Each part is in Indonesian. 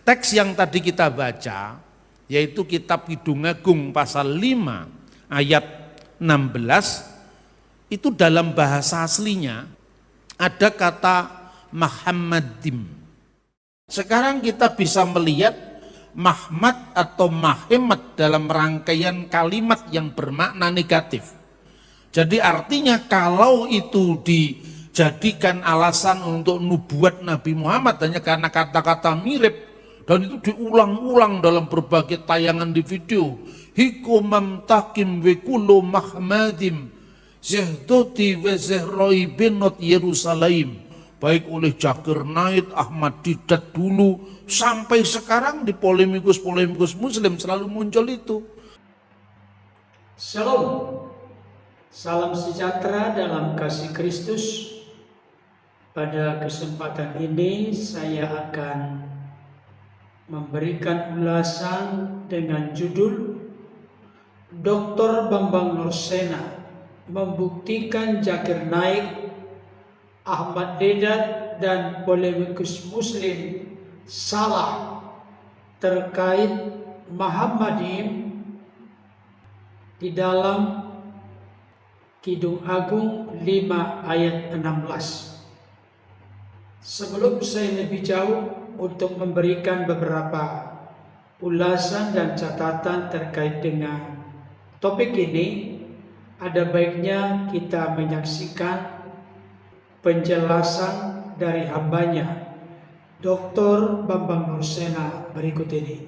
Teks yang tadi kita baca, yaitu kitab Kidung Agung pasal 5 ayat 16, itu dalam bahasa aslinya ada kata Muhammadim. Sekarang kita bisa melihat Mahmad atau Mahemat dalam rangkaian kalimat yang bermakna negatif. Jadi artinya kalau itu dijadikan alasan untuk nubuat Nabi Muhammad hanya karena kata-kata mirip, dan itu diulang-ulang dalam berbagai tayangan di video. Hikumam takim wekulo mahmadim zehdoti wezehroi benot Yerusalem, baik oleh Zakir Naik, Ahmad Didat dulu, sampai sekarang di polemikus-polemikus muslim selalu muncul itu. Shalom, salam sejahtera dalam kasih Kristus. Pada kesempatan ini saya akan memberikan ulasan dengan judul Dr. Bambang Nursena membuktikan Zakir Naik, Ahmad Didat dan polemikus muslim salah terkait Muhammadim di dalam Kidung Agung 5 ayat 16. Sebelum saya lebih jauh untuk memberikan beberapa ulasan dan catatan terkait dengan topik ini, ada baiknya kita menyaksikan penjelasan dari hambanya, Dr. Bambang Nursena berikut ini.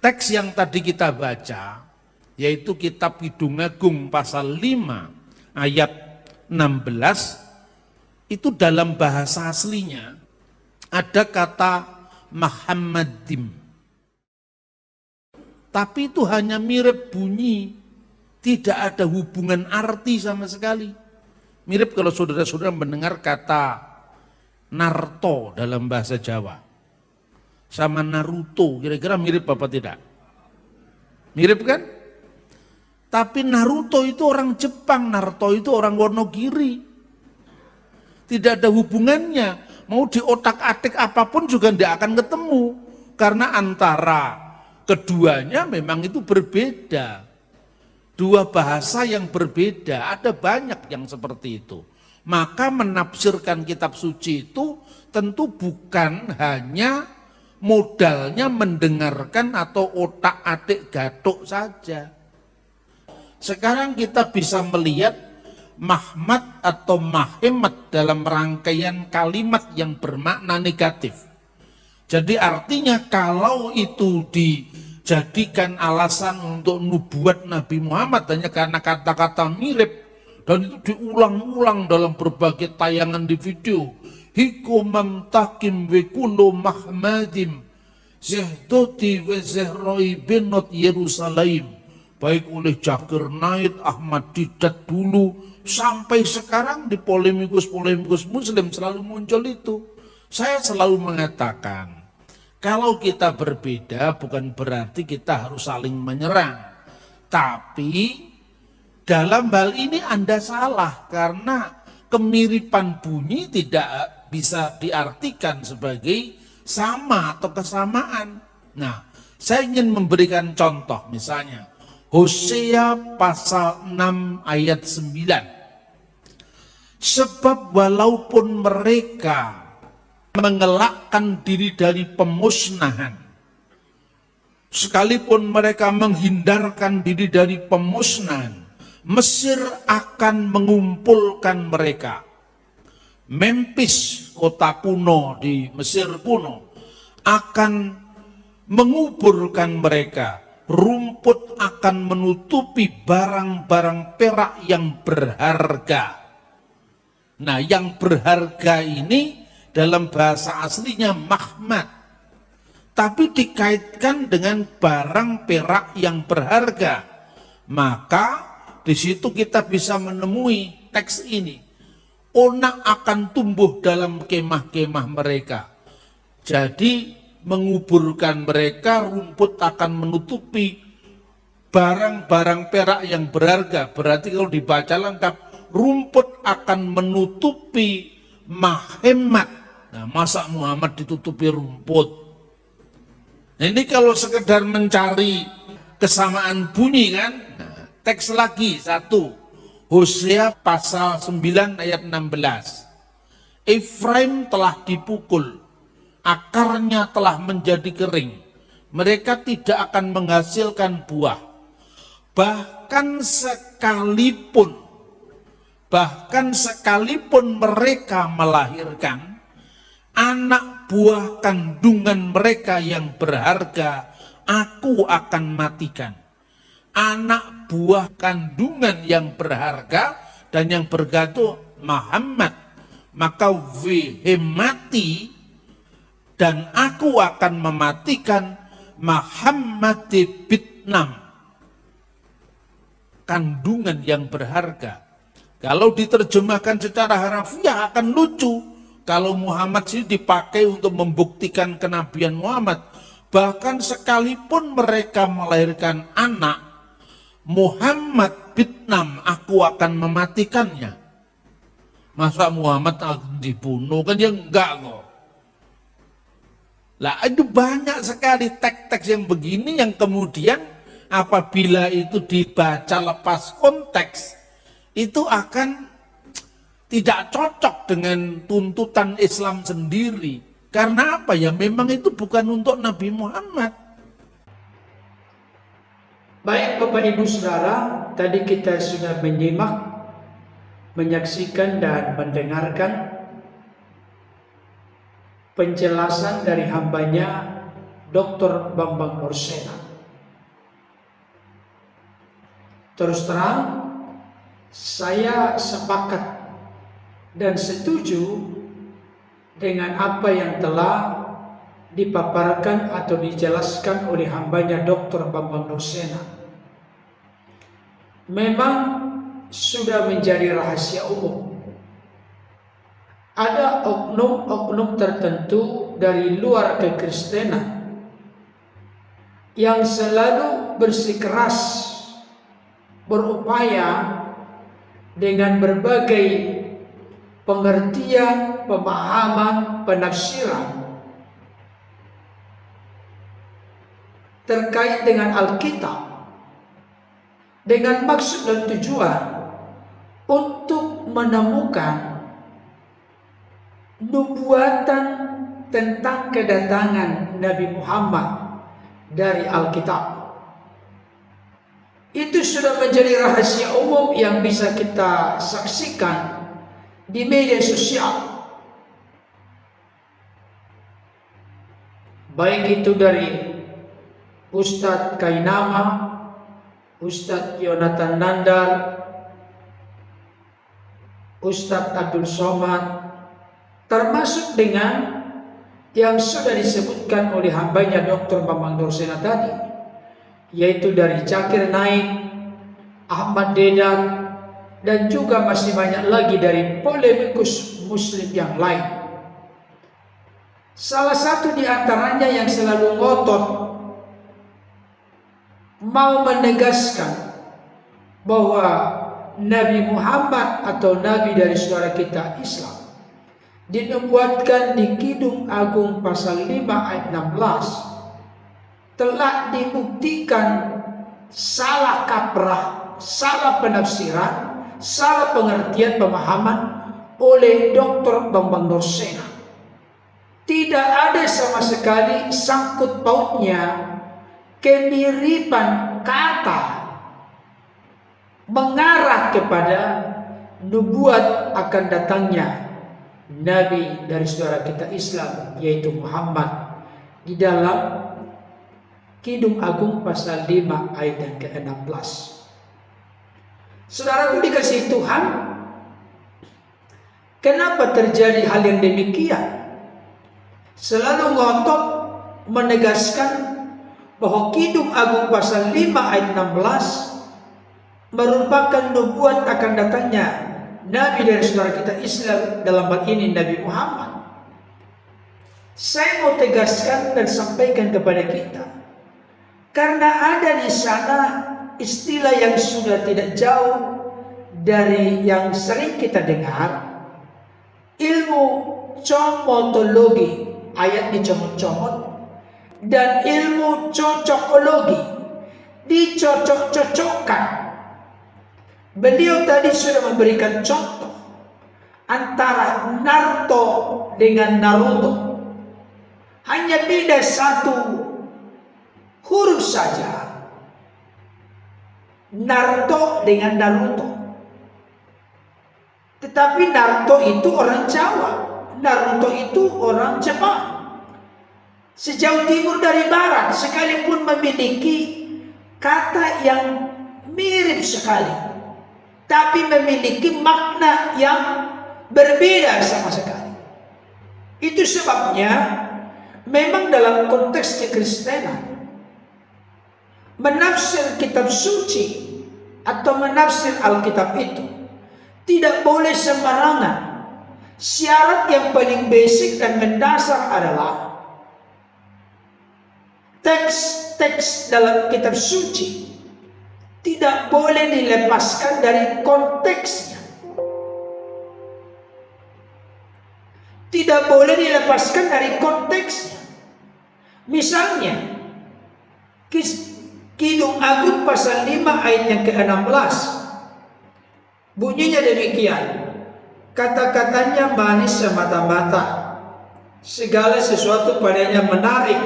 Teks yang tadi kita baca, yaitu kitab Kidung Agung pasal 5 ayat 16, itu dalam bahasa aslinya ada kata Muhammadim. Tapi itu hanya mirip bunyi, tidak ada hubungan arti sama sekali. Mirip kalau saudara-saudara mendengar kata Narto dalam bahasa Jawa sama Naruto, kira-kira mirip apa tidak? Mirip kan? Tapi Naruto itu orang Jepang, Narto itu orang Wonogiri. Tidak ada hubungannya, mau di otak-atik apapun juga tidak akan ketemu. Karena antara keduanya memang itu berbeda. Dua bahasa yang berbeda, ada banyak yang seperti itu. Maka menafsirkan kitab suci itu tentu bukan hanya modalnya mendengarkan atau otak-atik gatuk saja. Sekarang kita bisa melihat Mahmad atau Mahemat dalam rangkaian kalimat yang bermakna negatif. Jadi artinya kalau itu dijadikan alasan untuk nubuat Nabi Muhammad hanya karena kata-kata mirip, dan itu diulang-ulang dalam berbagai tayangan di video. Hikumam takim wekulo mahmadim zehdoti wezehroi benot Yerusalem, baik oleh Zakir Naik, Ahmad Didat dulu, sampai sekarang di polemikus-polemikus muslim selalu muncul itu. Saya selalu mengatakan, kalau kita berbeda bukan berarti kita harus saling menyerang. Tapi dalam hal ini Anda salah, karena kemiripan bunyi tidak bisa diartikan sebagai sama atau kesamaan. Nah, saya ingin memberikan contoh, misalnya Hosea pasal 6 ayat 9. Sebab walaupun mereka mengelakkan diri dari pemusnahan, sekalipun mereka menghindarkan diri dari pemusnahan, Mesir akan mengumpulkan mereka. Memphis, kota kuno di Mesir kuno, akan menguburkan mereka. Rumput akan menutupi barang-barang perak yang berharga. Nah, yang berharga ini dalam bahasa aslinya Mahmad, tapi dikaitkan dengan barang perak yang berharga. Maka di situ kita bisa menemui teks ini. Onak akan tumbuh dalam kemah-kemah mereka. Jadi menguburkan mereka, rumput akan menutupi barang-barang perak yang berharga. Berarti kalau dibaca lengkap, rumput akan menutupi Mahemat Nah, masa Muhammad ditutupi rumput? Nah, ini kalau sekedar mencari kesamaan bunyi kan? Nah, teks lagi satu. Hosea pasal 9 ayat 16. Efraim telah dipukul, akarnya telah menjadi kering. Mereka tidak akan menghasilkan buah. Bahkan sekalipun mereka melahirkan, anak buah kandungan mereka yang berharga, aku akan matikan. Anak buah kandungan yang berharga dan yang berharga itu Muhammad. Maka mati dan aku akan mematikan Muhammad Bitnam, kandungan yang berharga. Kalau diterjemahkan secara harafiah akan lucu. Kalau Muhammad sih dipakai untuk membuktikan kenabian Muhammad. Bahkan sekalipun mereka melahirkan anak, Muhammad Bitnam, aku akan mematikannya. Masa Muhammad akan dibunuh? Kan ya enggak kok. Lah itu banyak sekali teks-teks yang begini yang kemudian apabila itu dibaca lepas konteks, itu akan tidak cocok dengan tuntutan Islam sendiri. Karena apa ya? Memang itu bukan untuk Nabi Muhammad. Baik Bapak Ibu Saudara, tadi kita sudah menyimak, menyaksikan dan mendengarkan penjelasan dari hambanya Dr. Bambang Nursena. Terus terang, saya sepakat dan setuju dengan apa yang telah dipaparkan atau dijelaskan oleh hambanya Dr. Bambang Nursena. Memang sudah menjadi rahasia umum. Ada oknum-oknum tertentu dari luar kekristenan yang selalu bersikeras berupaya dengan berbagai pengertian, pemahaman, penafsiran terkait dengan Alkitab dengan maksud dan tujuan untuk menemukan nubuatan tentang kedatangan Nabi Muhammad dari Alkitab. Itu sudah menjadi rahasia umum yang bisa kita saksikan di media sosial. Baik itu dari Ustadz Kainama, Ustadz Yonatan Nandar, Ustadz Abdul Somad, termasuk dengan yang sudah disebutkan oleh hambanya Dr. Bambang Nursena tadi, yaitu dari Zakir Naik, Ahmad Dedan, dan juga masih banyak lagi dari polemikus muslim yang lain. Salah satu di antaranya yang selalu ngotot mau menegaskan bahwa Nabi Muhammad atau Nabi dari saudara kita Islam dinubuatkan di Kidung Agung pasal 5 ayat 16 telah dibuktikan salah kaprah, salah penafsiran, salah pengertian pemahaman oleh Dr. Bambang Nursena. Tidak ada sama sekali sangkut pautnya kemiripan kata mengarah kepada nubuat akan datangnya Nabi dari saudara kita Islam, yaitu Muhammad, di dalam Kidung Agung pasal 5 ayat yang ke-16. Saudaraku dikasihi Tuhan, kenapa terjadi hal yang demikian? Selalu ngotot menegaskan bahwa Kidung Agung pasal 5 ayat 16 merupakan nubuat akan datangnya Nabi dari saudara kita Islam, dalam hal ini Nabi Muhammad. Saya mau tegaskan dan sampaikan kepada kita, karena ada di sana istilah yang sudah tidak jauh dari yang sering kita dengar, ilmu comotologi, ayat dicomot-comot, dan ilmu cocokologi dicocok-cocokkan. Beliau tadi sudah memberikan contoh antara Naruto dengan Naruto. Hanya beda satu huruf saja. Naruto dengan Naruto. Tetapi Naruto itu orang Jawa, Naruto itu orang Jepang. Sejauh timur dari barat, sekalipun memiliki kata yang mirip sekali, tapi memiliki makna yang berbeda sama sekali. Itu sebabnya memang dalam konteks kekristenan, menafsir kitab suci atau menafsir Alkitab itu tidak boleh sembarangan. Syarat yang paling basic dan mendasar adalah teks-teks dalam kitab suci tidak boleh dilepaskan dari konteksnya. Tidak boleh dilepaskan dari konteksnya. Misalnya, Kidung Agung pasal 5 ayat yang ke-16. Bunyinya demikian. Kata-katanya manis semata-mata, segala sesuatu padanya menarik.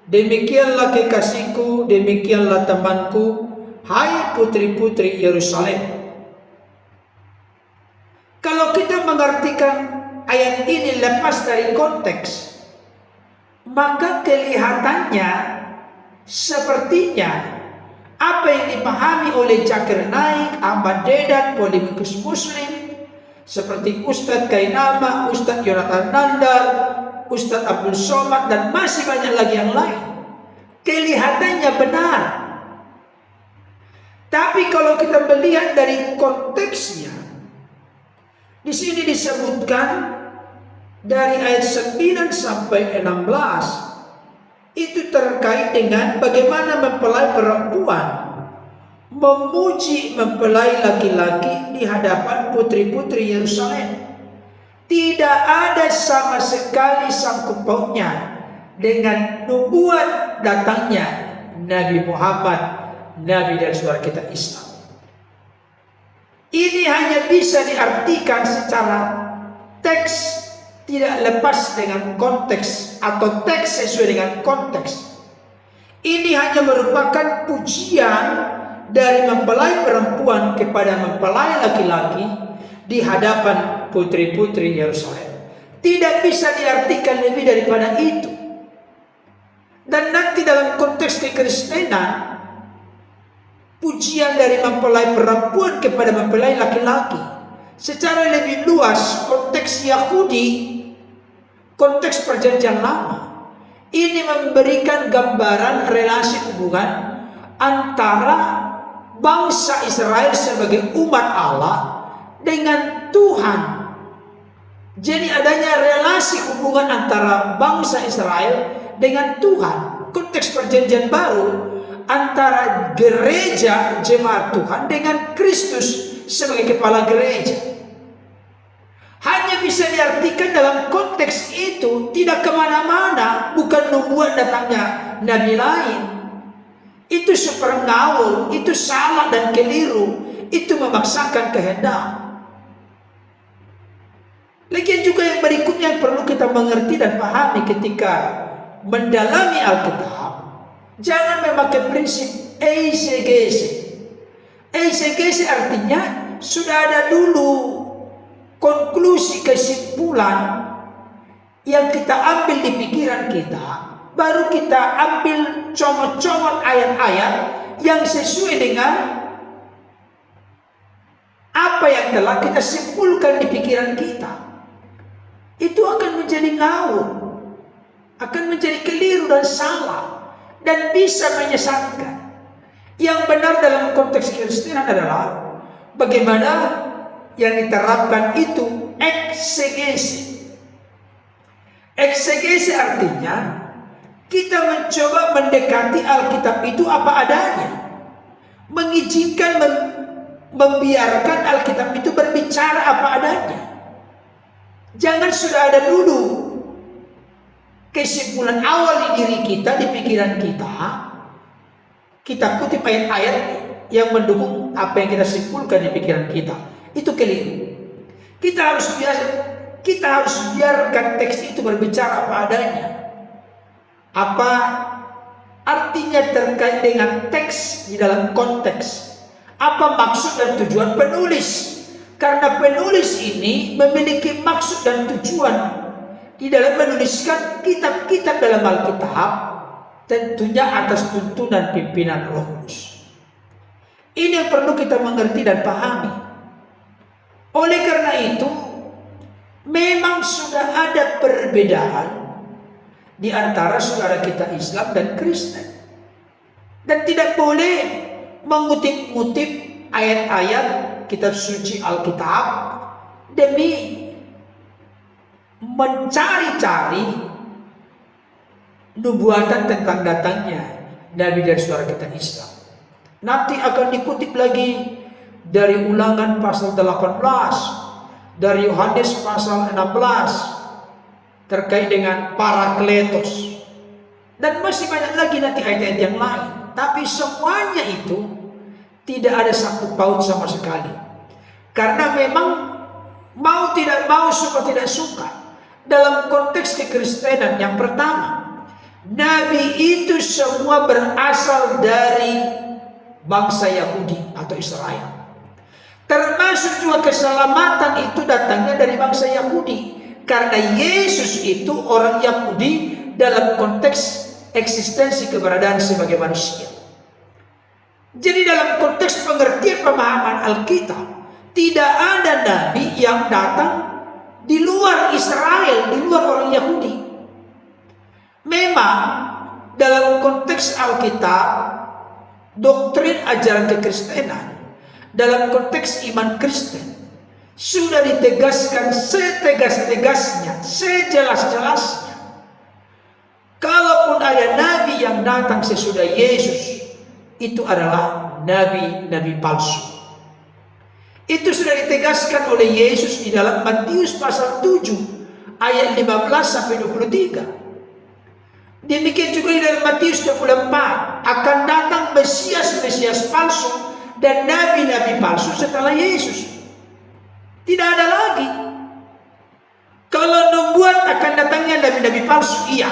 Demikianlah kekasihku, demikianlah temanku, hai putri-putri Yerusalem. Kalau kita mengartikan ayat ini lepas dari konteks, maka kelihatannya sepertinya apa yang dipahami oleh Zakir Naik, Ahmad Dedan, polemikus Muslim seperti Ustadz Kainama, Ustadz Yonatan Nandar, Ustadz Abdul Somad, dan masih banyak lagi yang lain, kelihatannya benar. Tapi kalau kita melihat dari konteksnya, di sini disebutkan dari ayat 9 sampai 16 itu terkait dengan bagaimana mempelai perempuan memuji mempelai laki-laki di hadapan putri-putri Yerusalem. Tidak ada sama sekali sangkut pautnya dengan nubuat datangnya Nabi Muhammad, Nabi dan saudara kita Islam. Ini hanya bisa diartikan secara teks, tidak lepas dengan konteks, atau teks sesuai dengan konteks. Ini hanya merupakan pujian dari mempelai perempuan kepada mempelai laki-laki di hadapan putri-putri Yerusalem. Tidak bisa diartikan lebih daripada itu. Dan nanti dalam konteks kekristenan, pujian dari mempelai perempuan kepada mempelai laki-laki secara lebih luas, konteks Yahudi, konteks perjanjian lama, ini memberikan gambaran relasi hubungan antara bangsa Israel sebagai umat Allah dengan Tuhan. Jadi adanya relasi hubungan antara bangsa Israel dengan Tuhan. Konteks perjanjian baru antara gereja jemaat Tuhan dengan Kristus sebagai kepala gereja. Hanya bisa diartikan dalam konteks itu, tidak kemana-mana, bukan nubuat datangnya nabi lain. Itu super ngawur, itu salah dan keliru, itu memaksakan kehendak. Lagian juga yang berikutnya yang perlu kita mengerti dan pahami ketika mendalami Alkitab, jangan memakai prinsip eisegese. Eisegese artinya sudah ada dulu konklusi kesimpulan yang kita ambil di pikiran kita, baru kita ambil comot-comot ayat-ayat yang sesuai dengan apa yang telah kita simpulkan di pikiran kita. Itu akan menjadi ngawur, akan menjadi keliru dan salah, dan bisa menyesatkan. Yang benar dalam konteks Kristenan adalah bagaimana yang diterapkan itu eksegesi. Eksegesi artinya kita mencoba mendekati Alkitab itu apa adanya, mengizinkan membiarkan Alkitab itu berbicara apa adanya. Jangan sudah ada dulu kesimpulan awal di diri kita, di pikiran kita kutip ayat-ayat yang mendukung apa yang kita simpulkan di pikiran kita. Itu keliru. Kita harus biarkan teks itu berbicara apa adanya. Apa artinya terkait dengan teks di dalam konteks. Apa maksud dan tujuan penulis. Karena penulis ini memiliki maksud dan tujuan di dalam menuliskan kitab-kitab dalam Alkitab, tentunya atas tuntunan pimpinan Roh Kudus. Ini yang perlu kita mengerti dan pahami. Oleh karena itu, memang sudah ada perbedaan di antara saudara kita Islam dan Kristen. Dan tidak boleh mengutip-ngutip ayat-ayat kitab suci Alkitab demi mencari-cari nubuatan tentang datangnya Nabi dari saudara kita Islam. Nanti akan dikutip lagi dari Ulangan pasal 18, dari Yohanes pasal 16 terkait dengan Parakletos, dan masih banyak lagi nanti ayat-ayat yang lain. Tapi semuanya itu tidak ada sangkut paut sama sekali, karena memang mau tidak mau, suka tidak suka, dalam konteks kekristenan yang pertama, Nabi itu semua berasal dari bangsa Yahudi atau Israel. Termasuk juga keselamatan itu datangnya dari bangsa Yahudi, karena Yesus itu orang Yahudi dalam konteks eksistensi keberadaan sebagai manusia. Jadi dalam konteks pengertian pemahaman Alkitab, tidak ada nabi yang datang di luar Israel, di luar orang Yahudi. Memang dalam konteks Alkitab, doktrin ajaran kekristenan, dalam konteks iman Kristen, sudah ditegaskan setegas-tegasnya, sejelas-jelasnya. Kalaupun ada nabi yang datang sesudah Yesus, itu adalah nabi-nabi palsu. Itu sudah ditegaskan oleh Yesus di dalam Matius pasal 7 ayat 15 sampai 23. Demikian juga di dalam Matius 24 akan datang Mesias palsu dan nabi-nabi palsu setelah Yesus. Tidak ada lagi. Kalau nubuat akan datangnya nabi-nabi palsu, iya.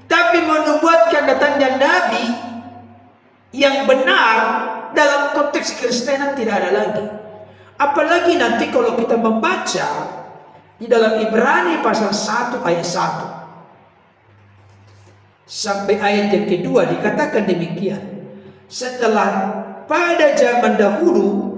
Tapi menubuatkan datangnya nabi yang benar dalam konteks Kristenan tidak ada lagi. Apalagi nanti kalau kita membaca di dalam Ibrani pasal 1 ayat 1 sampai ayat yang kedua, dikatakan demikian. Setelah pada zaman dahulu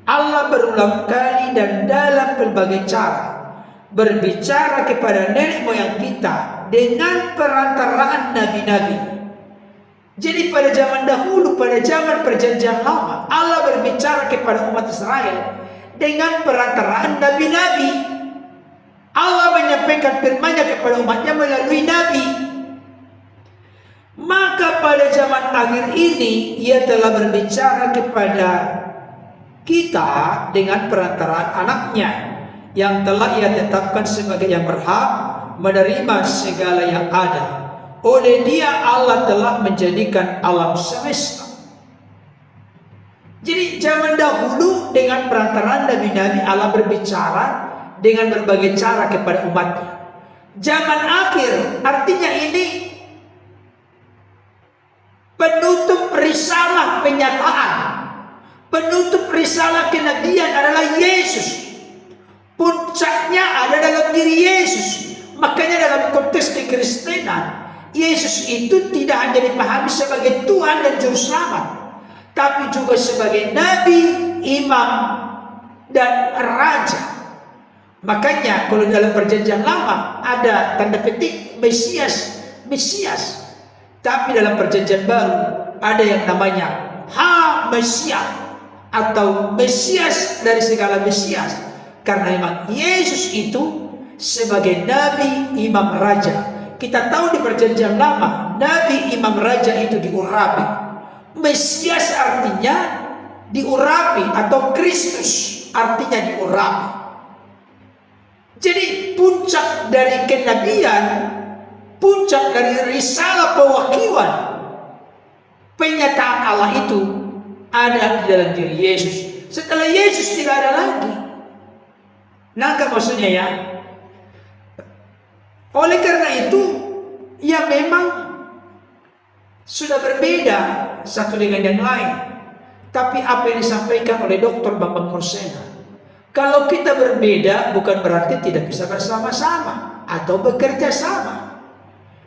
Allah berulang kali dan dalam berbagai cara berbicara kepada nenek moyang kita dengan perantaraan nabi-nabi. Jadi pada zaman dahulu, pada zaman perjanjian lama, Allah berbicara kepada umat Israel dengan perantaraan nabi-nabi. Allah menyampaikan firman-Nya kepada umatnya melalui nabi. Maka pada zaman akhir ini Ia telah berbicara kepada kita dengan perantaraan anaknya yang telah Ia tetapkan sebagai yang berhak menerima segala yang ada. Oleh Dia Allah telah menjadikan alam semesta. Jadi zaman dahulu dengan perantaraan nabi-nabi Allah berbicara dengan berbagai cara kepada umatnya. Zaman akhir artinya ini penutup risalah penyataan, penutup risalah kenabian adalah Yesus. Puncaknya ada dalam diri Yesus. Makanya dalam konteks kekristenan, Yesus itu tidak hanya dipahami sebagai Tuhan dan Juru Selamat, tapi juga sebagai Nabi, Imam, dan Raja. Makanya kalau dalam perjanjian lama ada tanda petik Mesias, tapi dalam perjanjian baru ada yang namanya Ha-Mesias atau Mesias dari segala Mesias, karena memang Yesus itu sebagai Nabi, Imam, Raja. Kita tahu di perjanjian lama Nabi, Imam, Raja itu diurapi. Mesias artinya diurapi, atau Kristus artinya diurapi. Jadi puncak dari kenabian, puncak dari risalah pewahyuan, penyataan Allah itu ada di dalam diri Yesus. Setelah Yesus tidak ada lagi. Nangkap maksudnya ya? Oleh karena itu, ya memang sudah berbeda satu dengan yang lain. Tapi apa yang disampaikan oleh Dr. Bambang Nursena, kalau kita berbeda bukan berarti tidak bisa bersama-sama atau bekerja sama.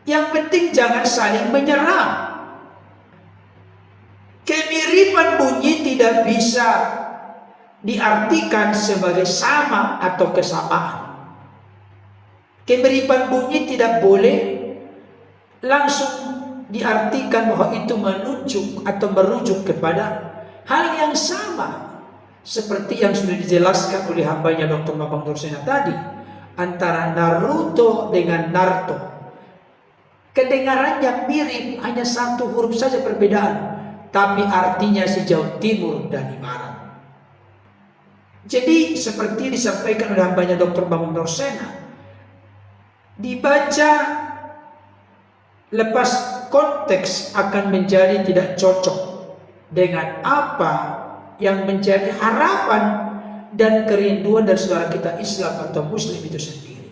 Yang penting jangan saling menyerang. Kemiripan bunyi tidak bisa diartikan sebagai sama atau kesamaan. Kemiripan bunyi tidak boleh langsung diartikan bahwa itu menunjuk atau merujuk kepada hal yang sama. Seperti yang sudah dijelaskan oleh hambanya Dr. Bambang Nursena tadi, antara Naruto dengan Narto. Kedengarannya mirip, hanya satu huruf saja perbedaan, tapi artinya sejauh timur dari barat. Jadi seperti disampaikan oleh hambanya Dr. Bambang Nursena, dibaca lepas konteks akan menjadi tidak cocok dengan apa yang menjadi harapan dan kerinduan dari saudara kita Islam atau Muslim itu sendiri.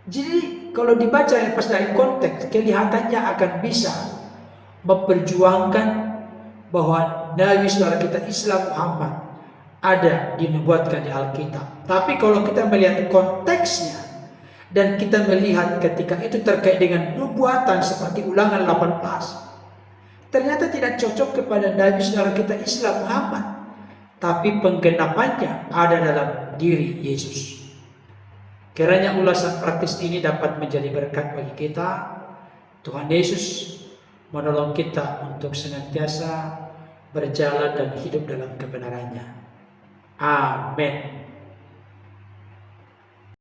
Jadi kalau dibaca lepas dari konteks, kelihatannya akan bisa memperjuangkan bahwa Nabi saudara kita Islam Muhammad ada dinubuatkan di Alkitab. Tapi kalau kita melihat konteksnya dan kita melihat ketika itu terkait dengan nubuatan seperti Ulangan 18, ternyata tidak cocok kepada Nabi saudara kita Islam Muhammad, tapi penggenapannya ada dalam diri Yesus. Kiranya ulasan praktis ini dapat menjadi berkat bagi kita. Tuhan Yesus menolong kita untuk senantiasa berjalan dan hidup dalam kebenarannya. Amin.